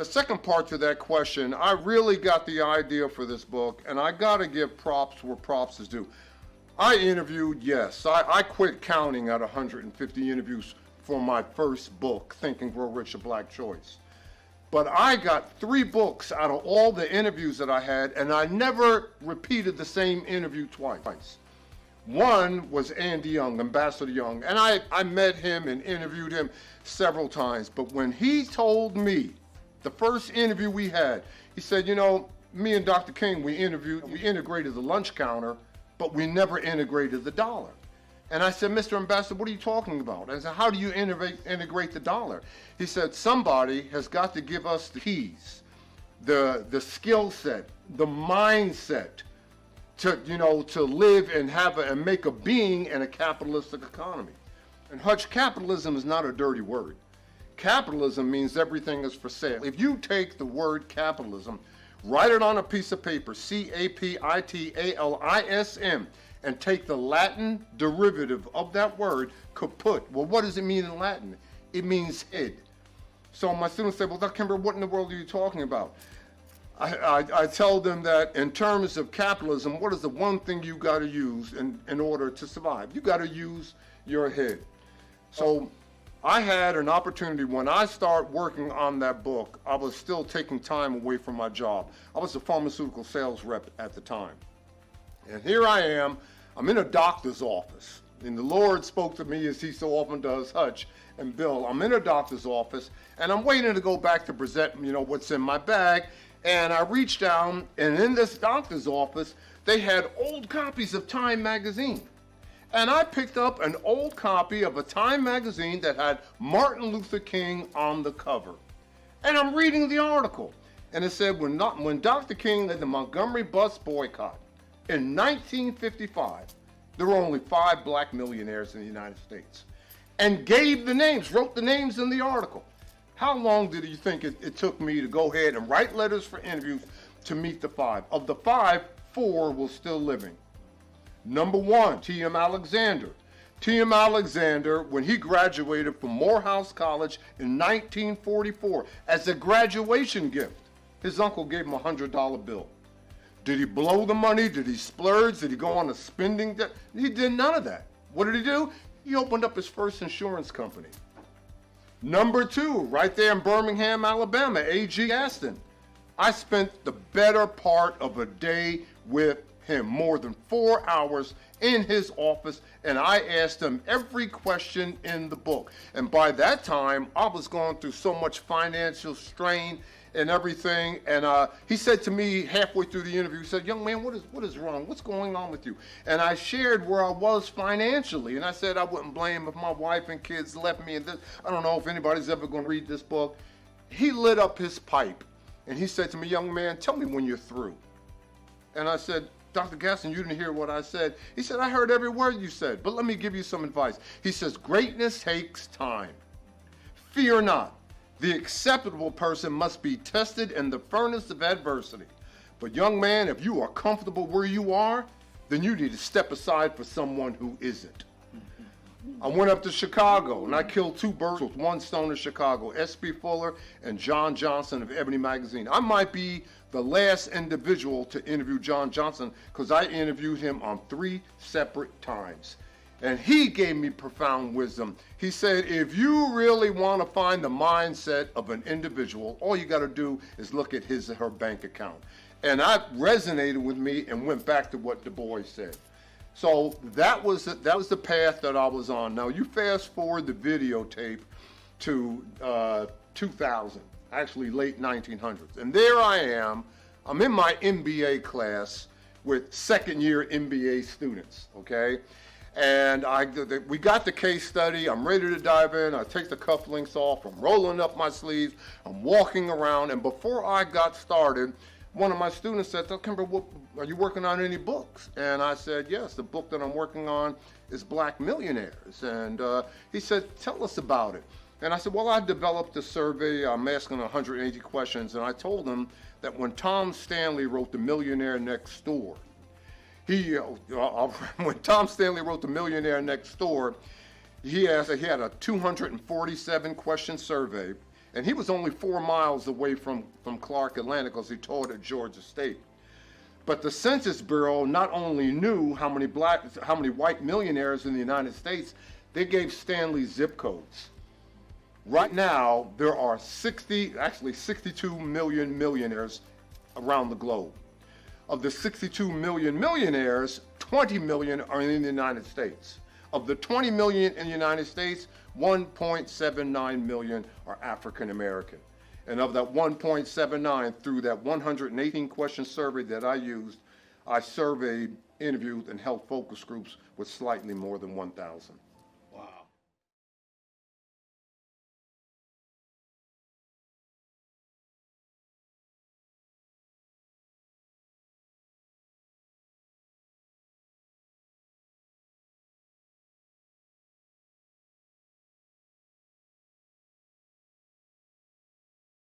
the second part to that question, I really got the idea for this book, and I got to give props where props is due. I interviewed, yes, I quit counting at 150 interviews for my first book, Think and Grow Rich, A Black Choice. But I got 3 books out of all the interviews that I had, and I never repeated the same interview twice. One was Andy Young, Ambassador Young, and I met him and interviewed him several times. But when he told me, the first interview we had, he said, you know, me and Dr. King, we integrated the lunch counter, but we never integrated the dollar. And I said, Mr. Ambassador, what are you talking about? I said, how do you integrate the dollar? He said, somebody has got to give us the keys, the skill set, the mindset to, you know, to live and and make a being in a capitalistic economy. And Hutch, capitalism is not a dirty word. Capitalism means everything is for sale. If you take the word capitalism, write it on a piece of paper, C-A-P-I-T-A-L-I-S-M, and take the Latin derivative of that word, kaput. Well, what does it mean in Latin? It means head. So my students say, well, Dr. Kimbro, what in the world are you talking about? I tell them that in terms of capitalism, what is the one thing you got to use in order to survive? You got to use your head. So I had an opportunity when I started working on that book. I was still taking time away from my job. I was a pharmaceutical sales rep at the time. And here I am, I'm in a doctor's office. And the Lord spoke to me as he so often does, Hutch and Bill. I'm in a doctor's office and I'm waiting to go back to present, you know, what's in my bag. And I reached down, and in this doctor's office, they had old copies of Time magazine. And I picked up an old copy of a Time magazine that had Martin Luther King on the cover. And I'm reading the article. And it said, when Dr. King led the Montgomery bus boycott in 1955, there were only 5 black millionaires in the United States. And gave the names, wrote the names in the article. How long did you think it took me to go ahead and write letters for interviews to meet the 5? Of the 5, 4 were still living. Number 1, T.M. Alexander. T.M. Alexander, when he graduated from Morehouse College in 1944, as a graduation gift, his uncle gave him a $100 bill. Did he blow the money? Did he splurge? Did he go on a spending debt? He did none of that. What did he do? He opened up his first insurance company. Number 2, right there in Birmingham, Alabama, A.G. Gaston. I spent the better part of a day with him, more than 4 hours in his office, and I asked him every question in the book. And by that time, I was going through so much financial strain and everything, and he said to me halfway through the interview, he said, young man, what is wrong? What's going on with you? And I shared where I was financially, and I said I wouldn't blame if my wife and kids left me, and this, I don't know if anybody's ever going to read this book. He lit up his pipe, and he said to me, young man, tell me when you're through. And I said, Dr. Gaston, you didn't hear what I said. He said, I heard every word you said, but let me give you some advice. He says, greatness takes time. Fear not. The acceptable person must be tested in the furnace of adversity. But young man, if you are comfortable where you are, then you need to step aside for someone who isn't. I went up to Chicago and I killed 2 birds with 1 stone in Chicago, S.P. Fuller and John Johnson of Ebony Magazine. I might be the last individual to interview John Johnson because I interviewed him on 3 separate times. And he gave me profound wisdom. He said, if you really want to find the mindset of an individual, all you got to do is look at his or her bank account. And that resonated with me and went back to what Du Bois said. So that was the path that I was on. Now you fast forward the videotape to 2000, actually late 1900s. And there I am, I'm in my MBA class with second-year MBA students, okay? And we got the case study, I'm ready to dive in, I take the cufflinks off, I'm rolling up my sleeves, I'm walking around, and before I got started, one of my students said, Kimbro, are you working on any books? And I said, yes, the book that I'm working on is Black Millionaires. And he said, tell us about it. And I said, well, I developed a survey, I'm asking 180 questions, and I told him that when Tom Stanley wrote The Millionaire Next Door, when Tom Stanley wrote The Millionaire Next Door, he had a 247 question survey, And he was only 4 miles away from Clark, Atlanta, because he taught at Georgia State. But the Census Bureau not only knew how many white millionaires in the United States, they gave Stanley zip codes. Right now, there are 62 million millionaires around the globe. Of the 62 million millionaires, 20 million are in the United States. Of the 20 million in the United States, 1.79 million are African American. And of that 1.79, through that 118 question survey that I used, I surveyed, interviewed, and held focus groups with slightly more than 1,000.